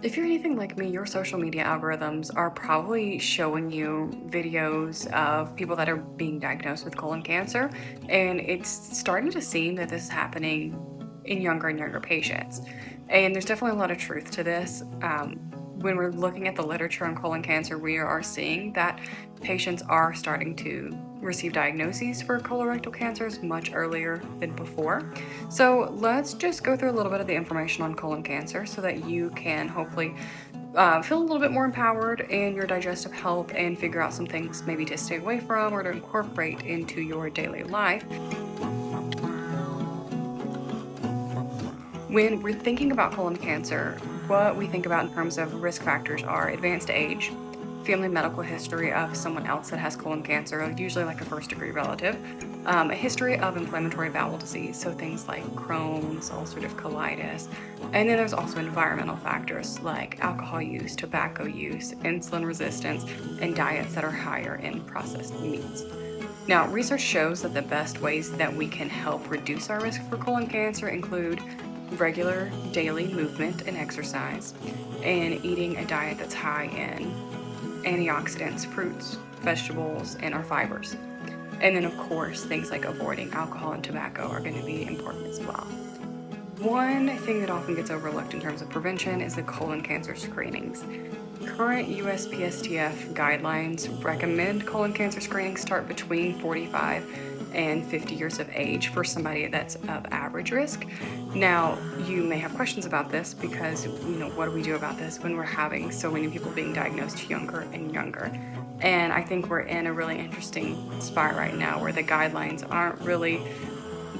If you're anything like me, your social media algorithms are probably showing you videos of people that are being diagnosed with colon cancer, and it's starting to seem that this is happening in younger and younger patients. And there's definitely a lot of truth to this. When we're looking at the literature on colon cancer, we are seeing that patients are starting to receive diagnoses for colorectal cancers much earlier than before. So let's just go through a little bit of the information on colon cancer so that you can hopefully feel a little bit more empowered in your digestive health and figure out some things maybe to stay away from or to incorporate into your daily life. When we're thinking about colon cancer, what we think about in terms of risk factors are advanced age, family medical history of someone else that has colon cancer, usually like a first degree relative, a history of inflammatory bowel disease, so things like Crohn's, ulcerative colitis, and then there's also environmental factors like alcohol use, tobacco use, insulin resistance, and diets that are higher in processed meats. Now, research shows that the best ways that we can help reduce our risk for colon cancer include regular daily movement and exercise, and eating a diet that's high in antioxidants, fruits, vegetables, and our fibers. And then, of course, things like avoiding alcohol and tobacco are going to be important as well. One thing that often gets overlooked in terms of prevention is the colon cancer screenings. Current USPSTF guidelines recommend colon cancer screenings start between 45 and 50 years of age for somebody that's of average risk. Now, you may have questions about this because, what do we do about this when we're having so many people being diagnosed younger and younger? And I think we're in a really interesting spot right now where the guidelines aren't really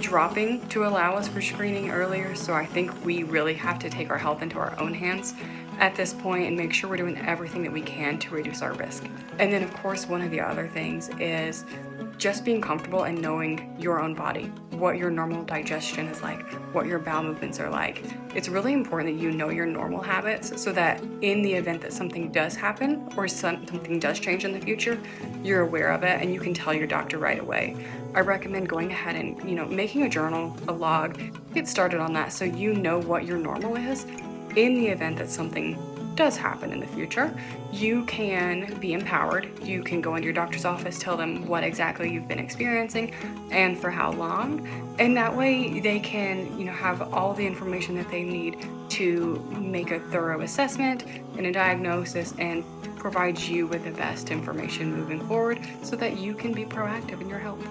dropping to allow us for screening earlier. So I think we really have to take our health into our own hands at this point and make sure we're doing everything that we can to reduce our risk. And then, of course, one of the other things is just being comfortable and knowing your own body, what your normal digestion is like, what your bowel movements are like. It's really important that you know your normal habits so that in the event that something does happen or something does change in the future, you're aware of it and you can tell your doctor right away. I recommend going ahead and, making a journal, a log, get started on that so you know what your normal is. In the event that something does happen in the future, you can be empowered. You can go into your doctor's office, tell them what exactly you've been experiencing and for how long. And that way they can, have all the information that they need to make a thorough assessment and a diagnosis and provide you with the best information moving forward so that you can be proactive in your health.